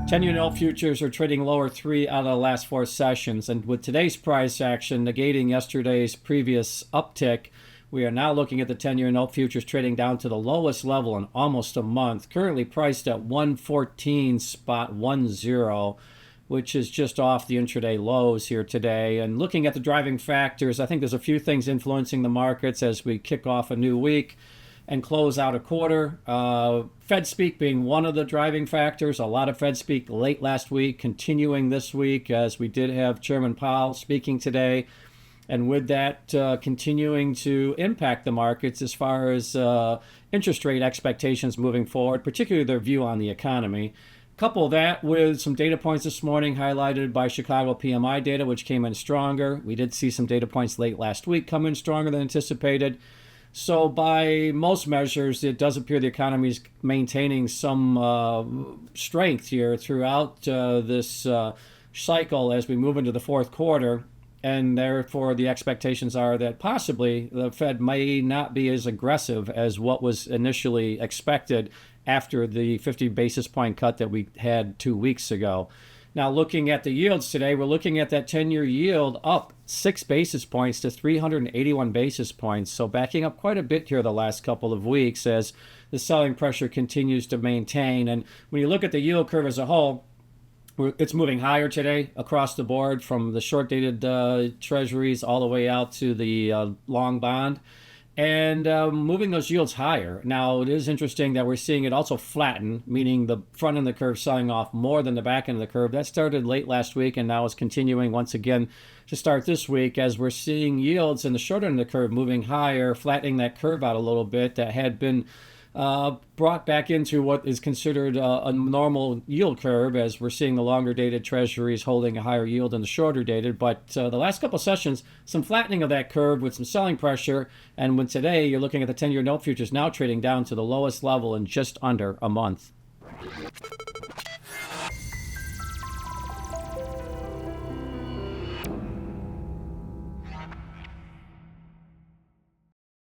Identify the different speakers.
Speaker 1: 10-year note futures are trading lower 3 out of the last 4 sessions, and with today's price action negating yesterday's previous uptick, we are now looking at the 10-year note futures trading down to the lowest level in almost a month, currently priced at 114.10, which is just off the intraday lows here today. And looking at the driving factors, I think there's a few things influencing the markets as we kick off a new week and close out a quarter. Fed speak being one of the driving factors. A lot of Fed speak late last week, continuing this week, as we did have Chairman Powell speaking today. And with that continuing to impact the markets as far as interest rate expectations moving forward, particularly their view on the economy. Couple that with some data points this morning highlighted by Chicago PMI data, which came in stronger. We did see some data points late last week come in stronger than anticipated. So by most measures, it does appear the economy is maintaining some strength here throughout this cycle as we move into the fourth quarter. And therefore, the expectations are that possibly the Fed may not be as aggressive as what was initially expected after the 50 basis point cut that we had 2 weeks ago. Now, looking at the yields today, we're looking at that 10-year yield up 6 basis points to 381 basis points. So backing up quite a bit here the last couple of weeks as the selling pressure continues to maintain. And when you look at the yield curve as a whole, it's moving higher today across the board from the short-dated treasuries all the way out to the long bond, and moving those yields higher. Now, it is interesting that we're seeing it also flatten, meaning the front end of the curve selling off more than the back end of the curve. That started late last week and now is continuing once again to start this week as we're seeing yields in the short end of the curve moving higher, flattening that curve out a little bit that had been brought back into what is considered a normal yield curve, as we're seeing the longer dated treasuries holding a higher yield than the shorter dated. But the last couple of sessions, some flattening of that curve with some selling pressure. And when today you're looking at the 10-year note futures now trading down to the lowest level in just under a month.